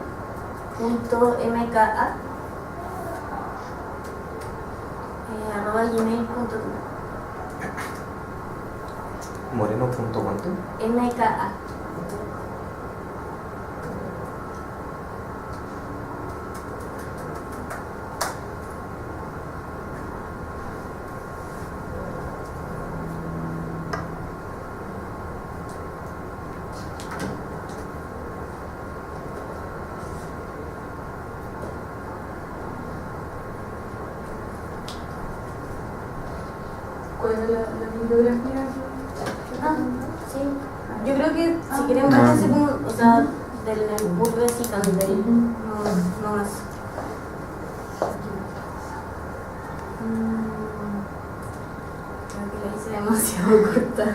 Moreno.cuánto? MKA. ¿Cuál es la bibliografía? Sí. Yo creo que si quieren bajarse como, o sea, del burro y candel, no más. Creo que la hice demasiado corta.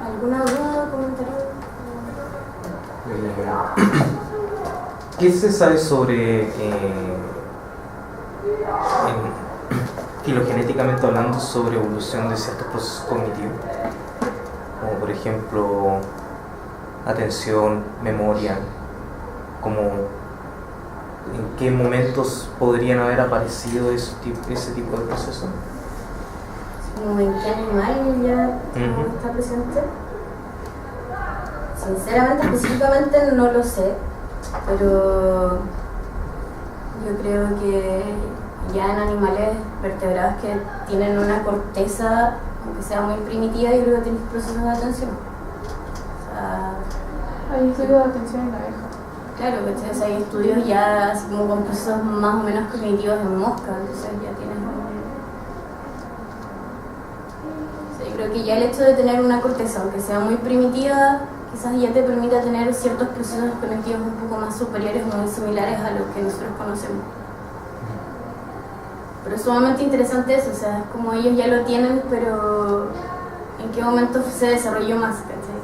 ¿Alguna duda o comentario? ¿Qué se sabe sobre filogenéticamente hablando sobre evolución de ciertos procesos cognitivos? Como por por ejemplo, atención, memoria, como en qué momentos podrían haber aparecido ese tipo de procesos. Como en qué animal ya está presente. Sinceramente, específicamente no lo sé, pero yo creo que ya en animales vertebrados que tienen una corteza, aunque sea muy primitiva, yo creo que tienen procesos de atención. O sea, hay estudios de atención en la abeja. Claro, ¿cachai? Hay estudios ya así como con procesos más o menos cognitivos en mosca, entonces ya tienes yo creo que ya el hecho de tener una corteza, aunque sea muy primitiva, quizás ya te permita tener ciertos procesos cognitivos un poco más superiores o muy similares a los que nosotros conocemos. Pero es sumamente interesante eso, o sea, es como ellos ya lo tienen, pero ¿en qué momento se desarrolló más? ¿Cachai?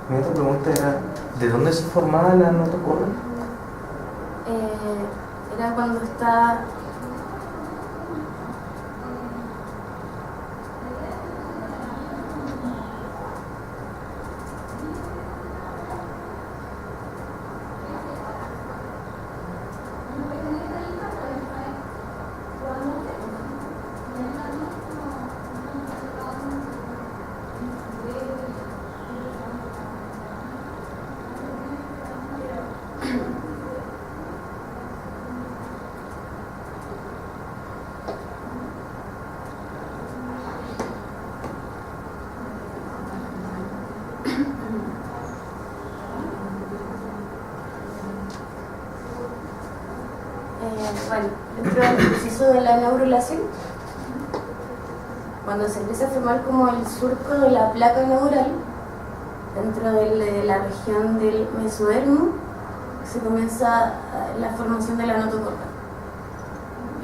Mi otra pregunta era, ¿de dónde se formaba la notocorda? Era cuando está... Bueno, dentro del proceso de la neurulación, cuando se empieza a formar como el surco de la placa neural dentro de la región del mesodermo, se comienza la formación de la notocorda.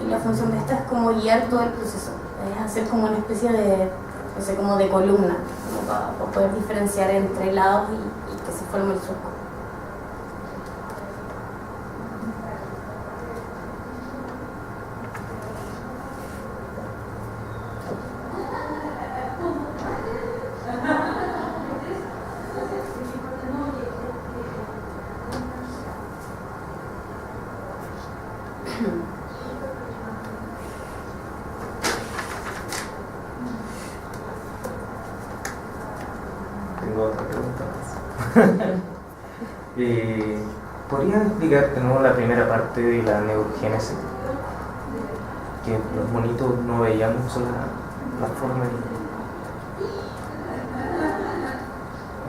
Y la función de esta es como guiar todo el proceso, es hacer como una especie de, no sé, como de columna, como para poder diferenciar entre lados y que se forme el surco. Tengo otra pregunta más. ¿Podrías explicar de nuevo la primera parte de la neurogénesis? Que los monitos no veíamos la forma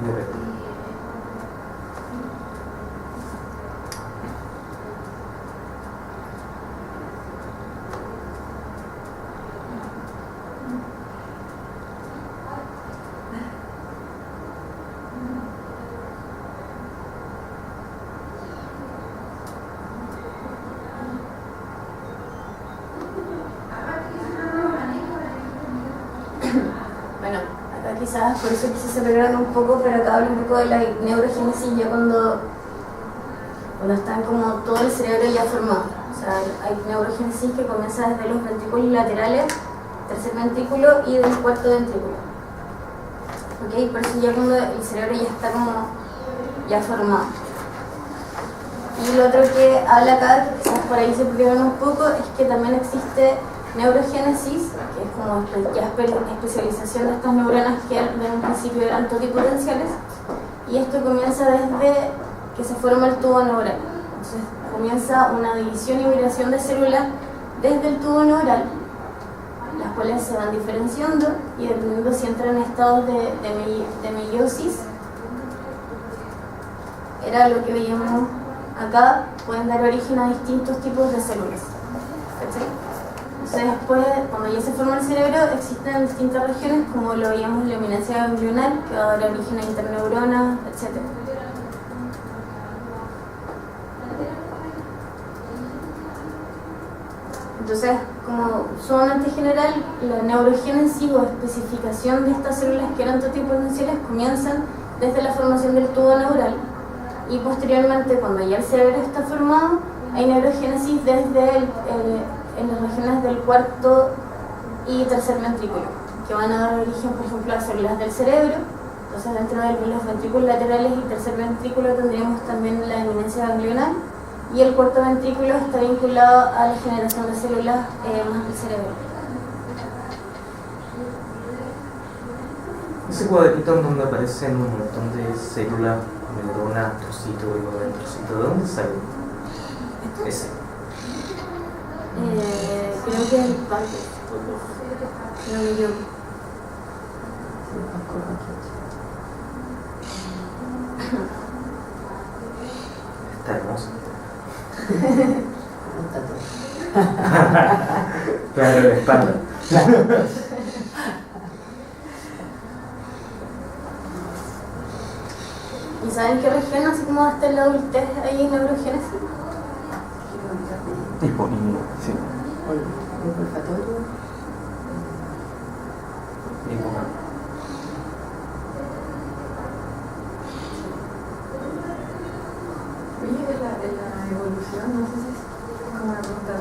de ver. Bueno, acá quizás por eso quise separar un poco, pero acá hablo un poco de la neurogénesis ya cuando están como todo el cerebro ya formado. O sea, hay neurogénesis que comienza desde los ventrículos laterales, tercer ventrículo y del cuarto ventrículo. ¿Ok? Por eso ya cuando el cerebro ya está como ya formado. Y lo otro que habla acá, que quizás por ahí se perdieron un poco, es que también existe neurogénesis, que es como ya especialización de estas neuronas que en un principio eran totipotenciales, y esto comienza desde que se forma el tubo neural. Entonces comienza una división y migración de células desde el tubo neural, las cuales se van diferenciando y dependiendo si entran en estados de meiosis, era lo que veíamos acá, pueden dar origen a distintos tipos de células. ¿Cachai? Entonces después, cuando ya se forma el cerebro, existen distintas regiones, como lo veíamos en la eminencia ganglional, que va a dar origen a interneuronas, etc. Entonces, como sumamente general, la neurogénesis o especificación de estas células que eran totipotenciales comienzan desde la formación del tubo neural Y posteriormente, cuando ya el cerebro está formado, hay neurogénesis desde en las regiones del cuarto y tercer ventrículo, que van a dar origen, por ejemplo, a células del cerebro. Entonces, dentro de los ventrículos laterales y tercer ventrículo tendríamos también la eminencia ganglional, y el cuarto ventrículo está vinculado a la generación de células más del cerebro. Ese cuadrito en donde aparecen un montón de células, neuronas, trocitos y trocitos, ¿de dónde sale? Ese. Creo que es el parque. No me equivoco. Está hermoso. Claro, la espalda. ¿Y saben qué región, así como hasta en la adultez, hay neurogénesis? Sí. ¿El olfatorio? Ninguna. Oye, de la evolución, no sé si es como una pregunta,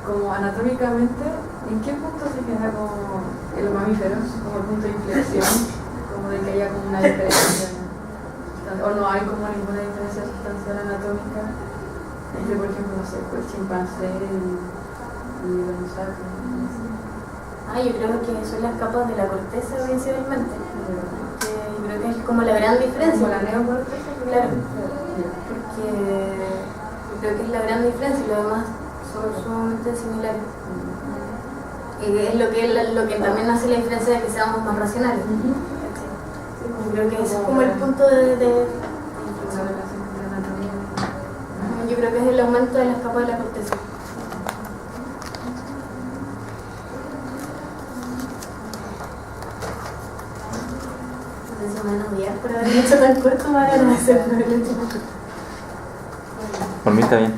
como anatómicamente, ¿en qué punto se queda como en los mamíferos, como el punto de inflexión, como de que haya como una diferencia, o no hay como ninguna diferencia sustancial anatómica entre, por ejemplo, no sé, pues chimpancé y los sapiens? Yo creo que son las capas de la corteza principalmente. Yo creo que es como la gran diferencia. Como la neocorteza, Claro. Porque yo creo que es la gran diferencia y lo demás son sumamente similares. Y es lo que también hace la diferencia de que seamos más racionales. Yo creo que ese es como el punto de yo creo que es el aumento de las capas de la corteza. Se me van a odiar por haber hecho tan corto para no hacerlo. Por mí está bien.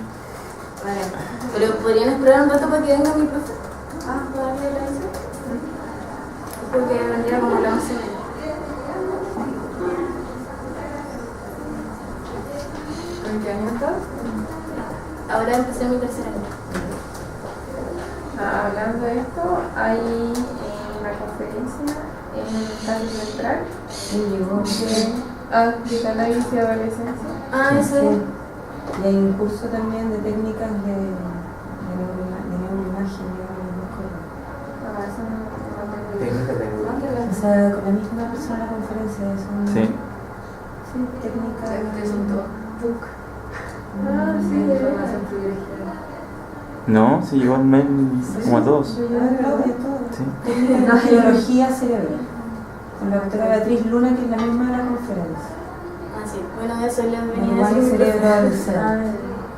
Vale. Pero podrían esperar un rato para que venga mi profe. ¿Para darle la lección? Creo que vendría como la 11:30. ¿En qué año estás? Ahora empecé mi tercer año. Hablando de esto, hay una conferencia en el caso central de cannabis y adolescencia. Eso es. Y hay un curso también de técnicas de neuroimagen, Eso no Técnica de o sea, con la misma persona la conferencia, Sí. Sí, técnica Ustedes son todos PUC. sí, de Información privilegiada. No, sí llegó el mail como a todos. Yo llevo Claudia todo. Sí. Técnica de biología cerebral. Con la doctora Beatriz Luna, que es la misma de la conferencia. Sí. Bueno, eso le venía a Lenguaje decir mi profe. cerebral del ser.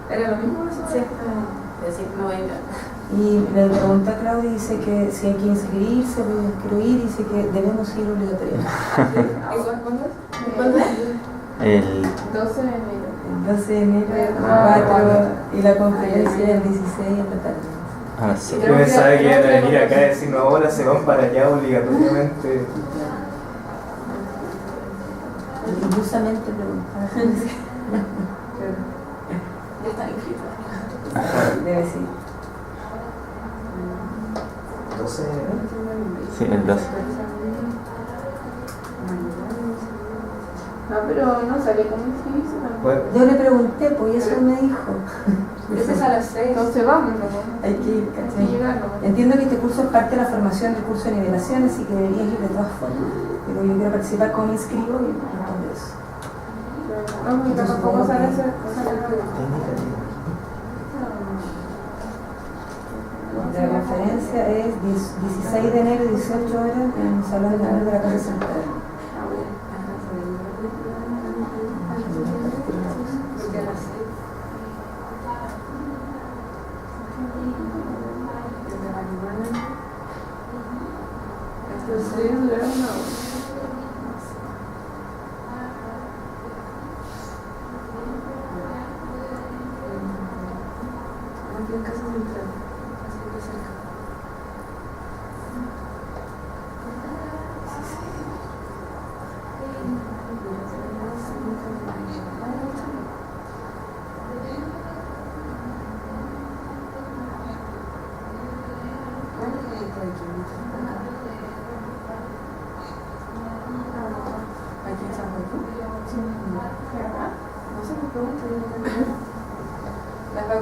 ¿Era lo mismo eso? Sí. Pero sí, me voy a ir. Y le pregunté a Claudia y dice que si hay que inscribirse, pues quiero ir, dice que debemos ir obligatoriamente. ¿Cuándo es? ¿Cuándo es? El 12 de enero. El 12 de enero, 4, y la conferencia el 16 en la tarde. a las 6. Yo pensaba que iban a venir acá a decirnos ahora se van para allá obligatoriamente. Impulsamente preguntar. Ya está inscrito. Debe ser. 12 de enero. Sí, el 12. No, pero no sale como inscribirse también. Bueno, Yo le pregunté, pues y eso me dijo. Ese es a las 6. Entonces vamos, ¿no? Hay que ir, Hay que ¿cachai? llegar, ¿no? Entiendo que este curso es parte de la formación del curso de nivelaciones y que deberías ir de todas formas. Pero yo quiero participar como inscribo y respondo eso. Vamos, y tampoco sale ese. La conferencia es 16 de enero, 18 horas, en el Salón de Honor de la Casa Central. Porque a las 6. Desde marihuana. Estos 6 duraron una hora. Aquí en Casa Central. Así que cerca.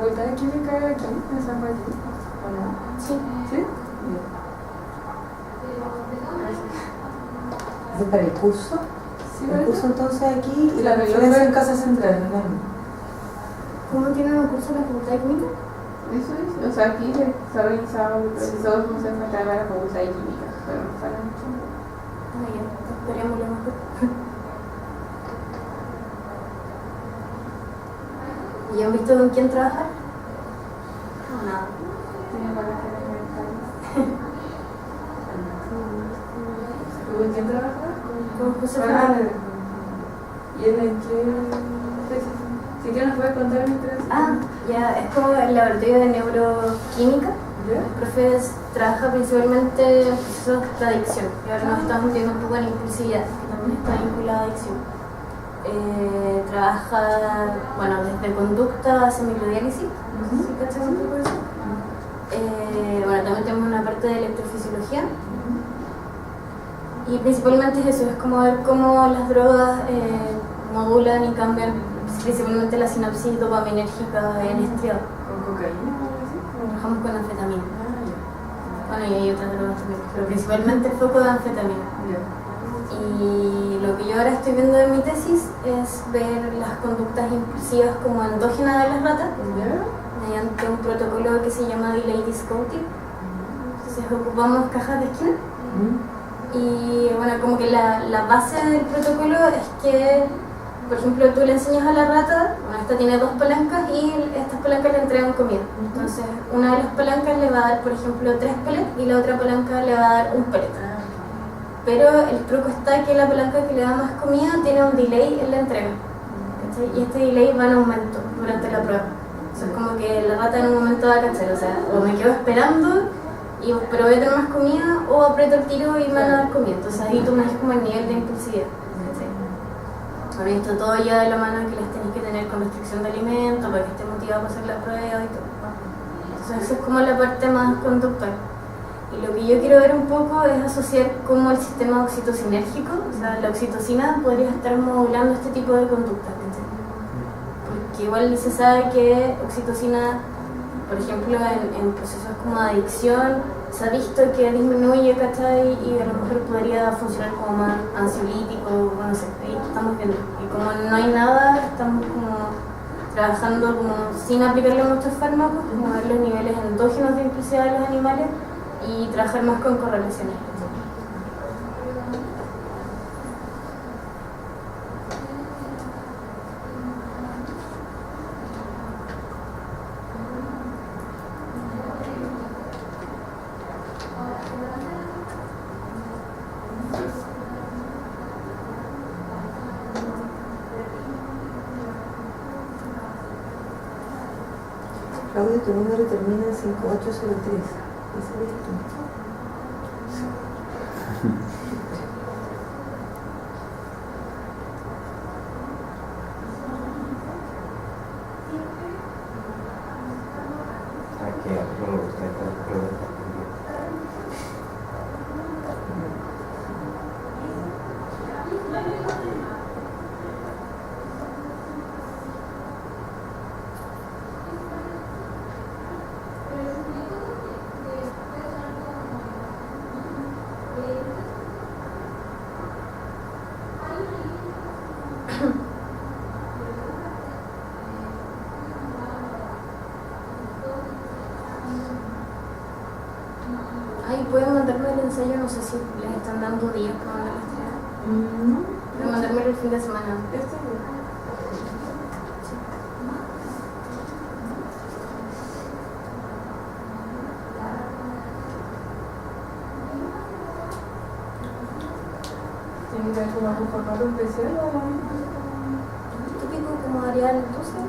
facultad de química aquí, en San Joaquín, ¿o no? Sí. ¿Sí? Bien. ¿Es para el curso? Sí, El ¿verdad? curso entonces aquí y la Claro, yo referencia creo- en Casa Central, ¿no? ¿Cómo tienen un curso en la Facultad de Química? Eso es, o sea, aquí se ha organizado el profesor José Matar para la facultad de química, pero no para mucho. Ah, ya, esperemos lo mejor. ¿Y han visto con quién trabajar? No, nada. Tiene relaciones mentales. ¿Con quién trabajas? Con José Ah, Fernández. ¿y él en qué? Si quieres nos puedes contar mientras. Ah, ya, es como el laboratorio de neuroquímica. ¿Ya? El profe trabaja principalmente en procesos de adicción y ahora nos estamos metiendo un poco en impulsividad, que también está vinculada a adicción. Trabaja, bueno, desde conducta a semiclodiálisis, no sé si cachas un poco eso. Bueno, también tenemos una parte de electrofisiología y principalmente es eso, es como ver cómo las drogas modulan y cambian principalmente la sinapsis dopaminérgica en estriado. ¿Con cocaína o algo así? Trabajamos con anfetamina. Ah, ya. Bueno, y hay otras drogas también, pero principalmente el foco de anfetamina. Ya. Y lo que yo ahora estoy viendo en mi tesis es ver las conductas impulsivas como endógenas de las ratas ¿Ya? mediante un protocolo que se llama Delay Discounting. Entonces ocupamos cajas de esquina y bueno, como que la base del protocolo es que, por ejemplo, tú le enseñas a la rata, bueno, esta tiene 2 palancas y estas palancas le entregan comida. Entonces una de las palancas le va a dar, por ejemplo, 3 pellets y la otra palanca le va a dar 1 pellet. Pero el truco está que la palanca que le da más comida tiene un delay en la entrega. ¿Cachai? Y este delay va en aumento durante la prueba. Entonces como que la rata en un momento va a cachar, o sea, o me quedo esperando, pero voy a tener más comida, o aprieto el tiro y me van a dar comida. Entonces ahí tú me das como el nivel de impulsividad. ¿Cachai? Bueno, y esto todo ya de la mano que las tenés que tener con restricción de alimento para que esté motivado para hacer la prueba y todo. Entonces eso es como la parte más conductual. Y lo que yo quiero ver un poco es asociar cómo el sistema oxitocinérgico, o sea, la oxitocina, podría estar modulando este tipo de conductas. ¿Cachai? Porque igual se sabe que oxitocina, por ejemplo, en procesos como de adicción, se ha visto que disminuye, ¿cachai? Y a lo mejor podría funcionar como más ansiolítico, no sé, ahí estamos viendo. Y como no hay nada, estamos como trabajando como sin aplicarle muchos fármacos, como ver los niveles endógenos de impulsividad de los animales y trabajar más con correlaciones. Claudio, tu número termina en 5803. ¿Ese eres tú? Que no me gusta esta pregunta. Ay, pueden mandarme el ensayo, no sé si les están dando días para mandar las tareas. Pueden mandármelo el fin de semana. ¿Tiene que ver con algún formato especial o algo? Típico como Arial 12.